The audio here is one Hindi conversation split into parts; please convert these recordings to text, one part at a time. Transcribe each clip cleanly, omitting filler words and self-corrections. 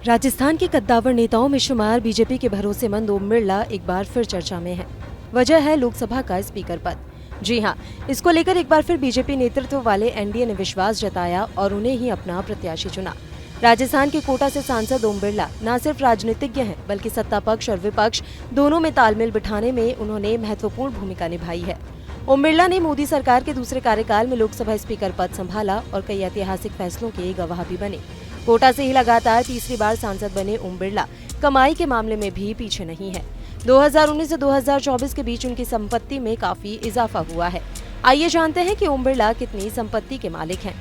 राजस्थान के कद्दावर नेताओं में शुमार बीजेपी के भरोसेमंद ओम बिरला एक बार फिर चर्चा में है। वजह है लोकसभा का स्पीकर पद। जी हां, इसको लेकर एक बार फिर बीजेपी नेतृत्व वाले एनडीए ने विश्वास जताया और उन्हें ही अपना प्रत्याशी चुना। राजस्थान के कोटा से सांसद ओम बिरला न सिर्फ राजनीतिज्ञ हैं, बल्कि सत्ता पक्ष और विपक्ष दोनों में तालमेल बिठाने में उन्होंने महत्वपूर्ण भूमिका निभाई है। ओम बिरला ने मोदी सरकार के दूसरे कार्यकाल में लोकसभा स्पीकर पद संभाला और कई ऐतिहासिक फैसलों के गवाह भी बने। कोटा से ही लगातार तीसरी बार सांसद बने ओम बिरला कमाई के मामले में भी पीछे नहीं है। 2019 से 2024 के बीच उनकी संपत्ति में काफी इजाफा हुआ है। आइए जानते हैं कि ओम बिरला कितनी संपत्ति के मालिक हैं।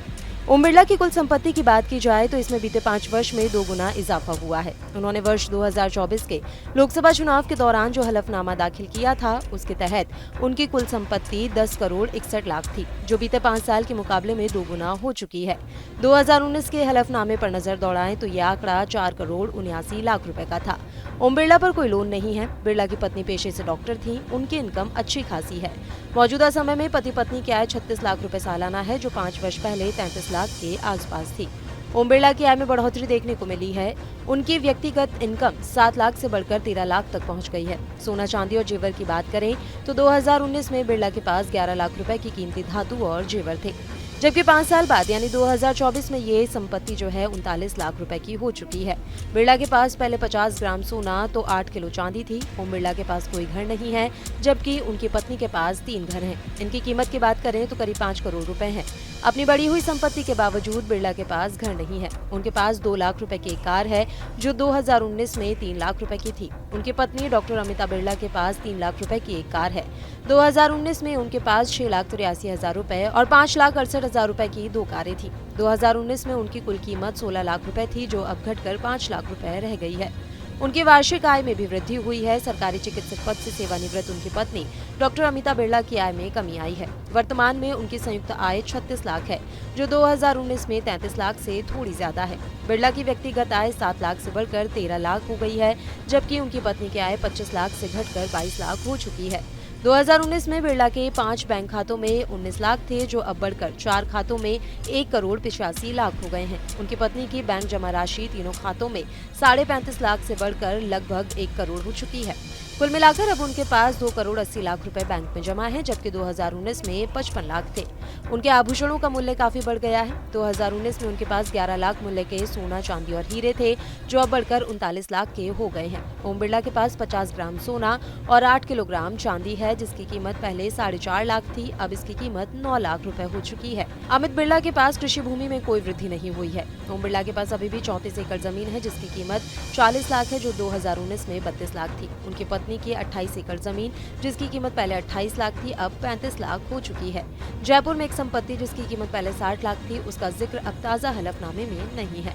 ओम बिरला की कुल संपत्ति की बात की जाए तो इसमें बीते 5 वर्ष में 2 गुना इजाफा हुआ है। उन्होंने वर्ष 2024 के लोकसभा चुनाव के दौरान जो हलफनामा दाखिल किया था, उसके तहत उनकी कुल संपत्ति 10 करोड़ 61 लाख थी, जो बीते 5 साल के मुकाबले में 2 गुना हो चुकी है। 2019 के हलफनामे पर नजर दौड़ाएं तो ये आंकड़ा 4 करोड़ 79 लाख रुपए का था। ओम बिरला पर कोई लोन नहीं है। बिरला की पत्नी पेशे से डॉक्टर थी, उनकी इनकम अच्छी खासी है। मौजूदा समय में पति पत्नी की आय 36 लाख रुपए सालाना है, जो 5 वर्ष पहले 33 लाख के आसपास थी। ओम बिरला की आय में बढ़ोतरी देखने को मिली है। उनकी व्यक्तिगत इनकम 7 लाख से बढ़कर 13 लाख तक पहुंच गई है। सोना चांदी और जेवर की बात करें तो 2019 में बिरला के पास 11 लाख रुपए की कीमती धातु और जेवर थे, जबकि 5 साल बाद यानी 2024 में ये संपत्ति जो है 39 लाख रुपए की हो चुकी है। बिरला के पास पहले 50 ग्राम सोना तो 8 किलो चांदी थी। ओम बिरला के पास कोई घर नहीं है, जबकि उनकी पत्नी के पास 3 घर हैं। इनकी कीमत की बात करें तो करीब 5 करोड़ रुपए है। अपनी बढ़ी हुई संपत्ति के बावजूद बिरला के पास घर नहीं है। उनके पास 2 लाख रुपए की एक कार है, जो 2019 में 3 लाख रुपए की थी। उनकी पत्नी डॉक्टर अमिता बिरला के पास 3 लाख रुपए की एक कार है। 2019 में उनके पास 6,83,000 रुपए और 5,68,000 रुपए की 2 कारें थी। 2019 में उनकी कुल कीमत 16 लाख रुपए थी, जो अब घटकर 5 लाख रुपए रह गई है। उनकी वार्षिक आय में भी वृद्धि हुई है। सरकारी चिकित्सक पद से सेवानिवृत्त उनकी पत्नी डॉक्टर अमिता बिरला की आय में कमी आई है। वर्तमान में उनकी संयुक्त आय 36 लाख है, जो 2019 में 33 लाख से थोड़ी ज्यादा है। बिरला की व्यक्तिगत आय 7 लाख से बढ़कर 13 लाख हो गई है, जबकि उनकी पत्नी की आय 25 लाख से घटकर 22 लाख हो चुकी है। 2019 में बिरला के 5 बैंक खातों में 19 लाख थे, जो अब बढ़कर 4 खातों में 1 करोड़ 85 लाख हो गए हैं। उनकी पत्नी की बैंक जमा राशि तीनों खातों में 35.5 लाख से बढ़कर लगभग 1 करोड़ हो चुकी है। कुल मिलाकर अब उनके पास 2 करोड़ 80 लाख रुपए बैंक में जमा है, जबकि 2019 में 55 लाख थे। उनके आभूषणों का मूल्य काफी बढ़ गया है। 2019 में उनके पास 11 लाख मूल्य के सोना चांदी और हीरे थे, जो अब बढ़कर 39 लाख के हो गए हैं। ओम बिरला के पास 50 ग्राम सोना और 8 किलोग्राम चांदी है, जिसकी कीमत पहले 4.5 लाख थी, अब इसकी कीमत 9 लाख रुपए हो चुकी है। अमित बिरला के पास कृषि भूमि में कोई वृद्धि नहीं हुई है। ओम बिरला के पास अभी भी 34 एकड़ जमीन है, जिसकी कीमत 40 लाख है, जो 2019 में 32 लाख थी। उनकी पत्नी की 28 एकड़ जमीन, जिसकी कीमत पहले 28 लाख थी, अब 35 लाख हो चुकी है। जयपुर में एक संपत्ति जिसकी कीमत पहले 60 लाख थी, उसका जिक्र अब ताजा हलफनामे में नहीं है।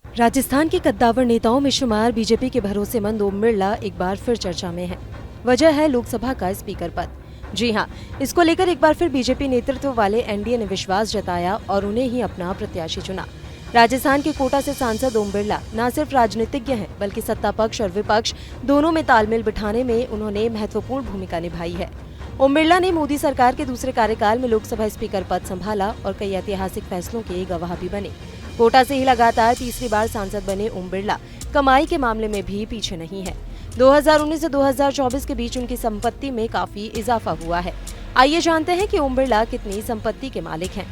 राजस्थान के कद्दावर नेताओं में शुमार बीजेपी के भरोसेमंद ओम बिरला एक बार फिर चर्चा में है। वजह है लोकसभा का स्पीकर पद। जी हां, इसको लेकर एक बार फिर बीजेपी नेतृत्व वाले एनडीए ने विश्वास जताया और उन्हें ही अपना प्रत्याशी चुना। राजस्थान के कोटा से सांसद ओम बिरला न सिर्फ राजनीतिज्ञ हैं, बल्कि सत्ता पक्ष और विपक्ष दोनों में तालमेल बिठाने में उन्होंने महत्वपूर्ण भूमिका निभाई है। ओम बिरला ने मोदी सरकार के दूसरे कार्यकाल में लोकसभा स्पीकर पद संभाला और कई ऐतिहासिक फैसलों के गवाह भी बने। कोटा से ही लगातार तीसरी बार सांसद बने ओम बिरला कमाई के मामले में भी पीछे नहीं है। 2019 से 2024 के बीच उनकी संपत्ति में काफी इजाफा हुआ है। आइए जानते हैं कि ओम बिरला कितनी संपत्ति के मालिक हैं।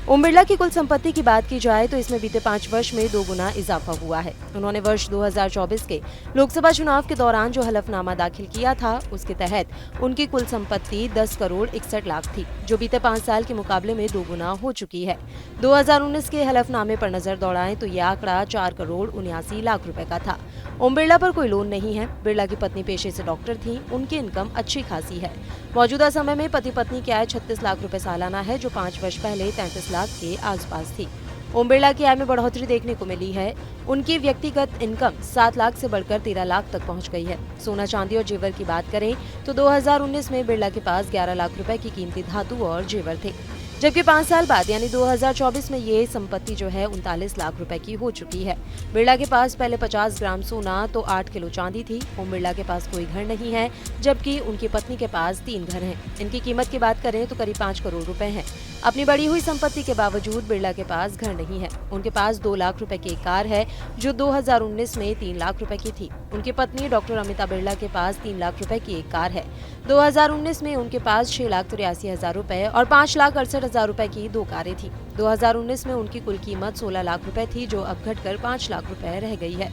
ओम बिरला की कुल संपत्ति की बात की जाए तो इसमें बीते 5 वर्ष में 2 गुना इजाफा हुआ है। उन्होंने वर्ष 2024 के लोकसभा चुनाव के दौरान जो हलफनामा दाखिल किया था, उसके तहत उनकी कुल संपत्ति 10 करोड़ 61 लाख थी, जो बीते 5 साल के मुकाबले में 2 गुना हो चुकी है। 2019 के हलफनामे पर नजर दौड़ाएं तो ये आंकड़ा 4 करोड़ 79 लाख रुपए का था। ओम बिरला पर कोई लोन नहीं है। बिरला की पत्नी पेशे से डॉक्टर थी, उनकी इनकम अच्छी खासी है। मौजूदा समय में पति पत्नी की आय 36 लाख रुपए सालाना है, जो 5 वर्ष पहले 33 लाख के आसपास थी। ओम बिरला की आय में बढ़ोतरी देखने को मिली है। उनकी व्यक्तिगत इनकम 7 लाख से बढ़कर 13 लाख तक पहुंच गई है। सोना चांदी और जेवर की बात करें तो 2019 में बिरला के पास 11 लाख रुपए की कीमती धातु और जेवर थे, जबकि 5 साल बाद यानी 2024 में ये संपत्ति जो है 39 लाख रुपए की हो चुकी है। बिरला के पास पहले 50 ग्राम सोना तो 8 किलो चांदी थी। ओम बिरला के पास कोई घर नहीं है, जबकि उनकी पत्नी के पास 3 घर हैं। इनकी कीमत की बात करें तो करीब 5 करोड़ रुपए है। अपनी बढ़ी हुई संपत्ति के बावजूद बिरला के पास घर नहीं है। उनके पास 2 लाख रुपए की एक कार है जो 2019 में 3 लाख रुपए की थी। उनकी पत्नी डॉक्टर अमिता बिरला के पास 3 लाख रुपए की एक कार है। 2019 में उनके पास 6,83,000 रुपए और 5,68,000 रुपए की 2 कारें थी। 2019 में उनकी कुल कीमत 16 लाख रुपए थी, जो अब घटकर 5 लाख रुपए रह गई है।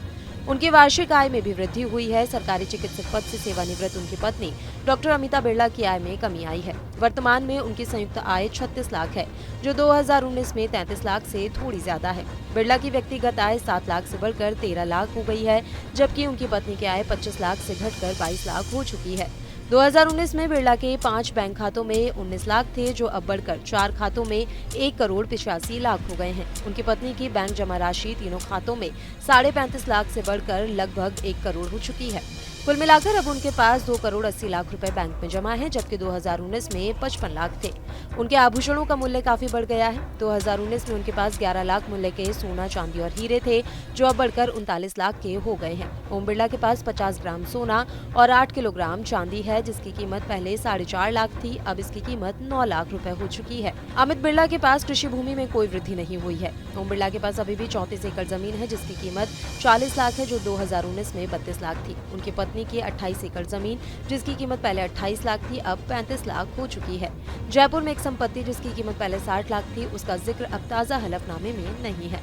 उनकी वार्षिक आय में भी वृद्धि हुई है। सरकारी चिकित्सक पद से सेवानिवृत्त उनकी पत्नी डॉक्टर अमिता बिरला की आय में कमी आई है। वर्तमान में उनकी संयुक्त आय 36 लाख है, जो 2019 में 33 लाख से थोड़ी ज्यादा है। बिरला की व्यक्तिगत आय 7 लाख से बढ़कर 13 लाख हो गई है, जबकि उनकी पत्नी की आय 25 लाख से घटकर 22 लाख हो चुकी है। 2019 में बिरला के 5 बैंक खातों में 19 लाख थे, जो अब बढ़कर 4 खातों में 1 करोड़ 85 लाख हो गए हैं। उनकी पत्नी की बैंक जमा राशि तीनों खातों में 35.5 लाख से बढ़कर लगभग 1 करोड़ हो चुकी है। कुल मिलाकर अब उनके पास 2 करोड़ 80 लाख रुपए बैंक में जमा है, जबकि 2019 में 55 लाख थे। उनके आभूषणों का मूल्य काफी बढ़ गया है। 2019 में उनके पास 11 लाख मूल्य के सोना, चांदी और हीरे थे, जो अब बढ़कर 39 लाख के हो गए हैं। ओम बिरला के पास 50 ग्राम सोना और 8 किलोग्राम चांदी है, जिसकी कीमत पहले 4.5 लाख थी, अब इसकी कीमत 9 लाख रुपए हो चुकी है। अमित बिरला के पास कृषि भूमि में कोई वृद्धि नहीं हुई है। ओम बिरला के पास अभी भी 34 एकड़ जमीन है, जिसकी कीमत 40 लाख है, जो 2019 में 32 लाख थी। उनकी पत्नी की 28 एकड़ जमीन, जिसकी कीमत पहले 28 लाख थी, अब 35 लाख हो चुकी है। जयपुर में एक संपत्ति जिसकी कीमत पहले 60 लाख थी, उसका जिक्र अब ताजा हलफनामे में नहीं है।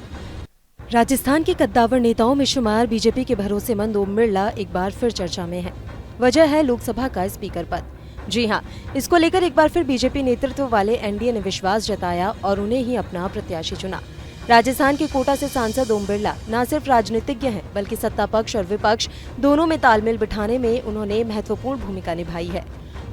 राजस्थान के कद्दावर नेताओं में शुमार बीजेपी के भरोसेमंद ओम बिरला एक बार फिर चर्चा में है। वजह है लोकसभा का स्पीकर पद। जी हां, इसको लेकर एक बार फिर बीजेपी नेतृत्व वाले एनडीए ने विश्वास जताया और उन्हें ही अपना प्रत्याशी चुना। राजस्थान के कोटा से सांसद ओम बिरला न सिर्फ राजनीतिज्ञ हैं, बल्कि सत्ता पक्ष और विपक्ष दोनों में तालमेल बिठाने में उन्होंने महत्वपूर्ण भूमिका निभाई है।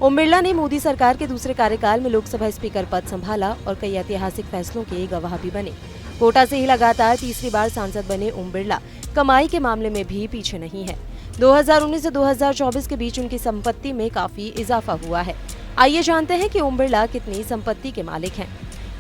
ओम बिरला ने मोदी सरकार के दूसरे कार्यकाल में लोकसभा स्पीकर पद संभाला और कई ऐतिहासिक फैसलों के गवाह भी बने। कोटा से ही लगातार तीसरी बार सांसद बने ओम बिरला कमाई के मामले में भी पीछे नहीं है। 2019 से 2024 के बीच उनकी संपत्ति में काफी इजाफा हुआ है। आइए जानते हैं कि ओम बिरला कितनी संपत्ति के मालिक हैं।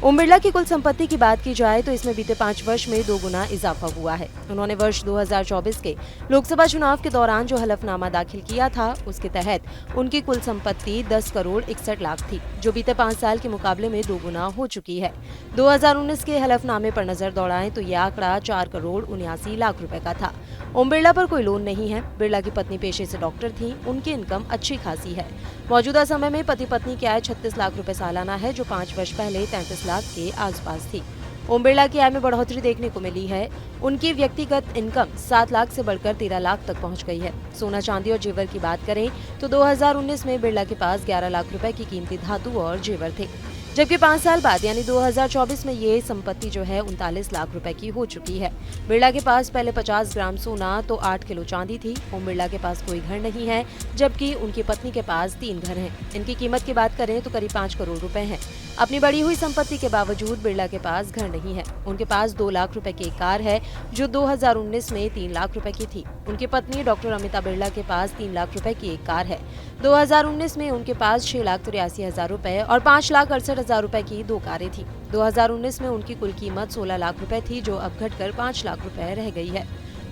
ओम बिरला की कुल संपत्ति की बात की जाए तो इसमें बीते 5 वर्ष में 2 गुना इजाफा हुआ है। उन्होंने वर्ष 2024 के लोकसभा चुनाव के दौरान जो हलफनामा दाखिल किया था, उसके तहत उनकी कुल संपत्ति 10 करोड़ 61 लाख थी, जो बीते 5 साल के मुकाबले में 2 गुना हो चुकी है। 2019 के हलफनामे पर नजर दौड़ाएं तो यह आंकड़ा 4 करोड़ 79 लाख रुपए का था। ओम बिरला पर कोई लोन नहीं है। बिरला की पत्नी पेशे से डॉक्टर थी, उनकी इनकम अच्छी खासी है। मौजूदा समय में पति पत्नी की आय 36 लाख रुपए सालाना है, जो 5 वर्ष पहले 33 लाख के आसपास थी। ओम बिरला की आय में बढ़ोतरी देखने को मिली है। उनकी व्यक्तिगत इनकम 7 लाख से बढ़कर 13 लाख तक पहुंच गई है। सोना, चांदी और जेवर की बात करें तो 2019 में बिरला के पास 11 लाख रुपए की कीमती धातु और जेवर थे, जबकि 5 साल बाद यानी 2024 में ये संपत्ति जो है 39 लाख रुपए की हो चुकी है। बिरला के पास पहले 50 ग्राम सोना तो 8 किलो चांदी थी। ओम बिरला के पास कोई घर नहीं है, जबकि उनकी पत्नी के पास 3 घर हैं। इनकी कीमत की बात करें तो करीब 5 करोड़ रुपए है। अपनी बढ़ी हुई संपत्ति के बावजूद बिरला के पास घर नहीं है। उनके पास 2 लाख रुपए की एक कार है, जो 2019 में 3 लाख रुपए की थी। उनकी पत्नी डॉक्टर अमिता बिरला के पास 3 लाख रुपए की एक कार है। 2019 में उनके पास 6,83,000 रुपए और 5,68,000 रुपए की 2 कारें थी। 2019 में उनकी कुल कीमत 16 लाख रुपए थी, जो अब घटकर 5 लाख रुपए रह गई है।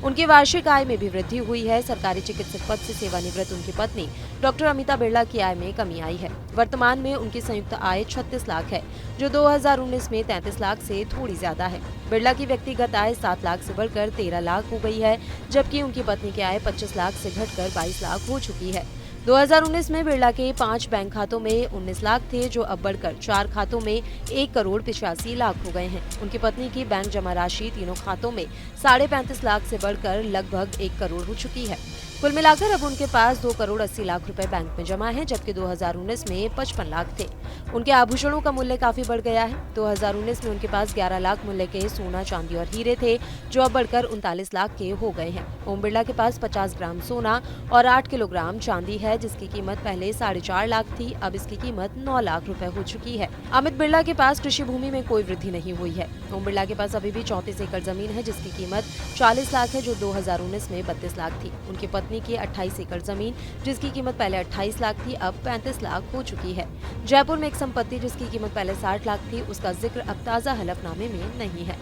उनकी वार्षिक आय में भी वृद्धि हुई है। सरकारी चिकित्सक पद से सेवानिवृत्त उनकी पत्नी डॉक्टर अमिता बिरला की आय में कमी आई है। वर्तमान में उनकी संयुक्त आय 36 लाख है, जो 2019 में 33 लाख से थोड़ी ज्यादा है। बिरला की व्यक्तिगत आय 7 लाख से बढ़कर 13 लाख हो गई है, जबकि उनकी पत्नी की आय 25 लाख से घटकर 22 लाख हो चुकी है। 2019 में बिरला के 5 बैंक खातों में 19 लाख थे, जो अब बढ़कर 4 खातों में 1 करोड़ 85 लाख हो गए हैं। उनकी पत्नी की बैंक जमा राशि तीनों खातों में 35.5 लाख से बढ़कर लगभग 1 करोड़ हो चुकी है। कुल मिलाकर अब उनके पास 2 करोड़ 80 लाख रुपए बैंक में जमा है, जबकि 2019 में 55 लाख थे। उनके आभूषणों का मूल्य काफी बढ़ गया है। 2019 में उनके पास 11 लाख मूल्य के सोना, चांदी और हीरे थे, जो अब बढ़कर 39 लाख के हो गए हैं। ओम बिरला के पास 50 ग्राम सोना और 8 किलोग्राम चांदी है, जिसकी कीमत पहले 4.5 लाख थी, अब इसकी कीमत 9 लाख रुपए हो चुकी है। अमित बिरला के पास कृषि भूमि में कोई वृद्धि नहीं हुई है। ओम बिरला के पास अभी भी 34 एकड़ जमीन है, जिसकी कीमत 40 लाख है, जो 2019 में 32 लाख थी। उनकी पत्नी पत्नी की 28 एकड़ जमीन जिसकी कीमत पहले 28 लाख थी अब 35 लाख हो चुकी है। जयपुर में एक संपत्ति जिसकी कीमत पहले 60 लाख थी उसका जिक्र अब ताज़ा हलफनामे में नहीं है।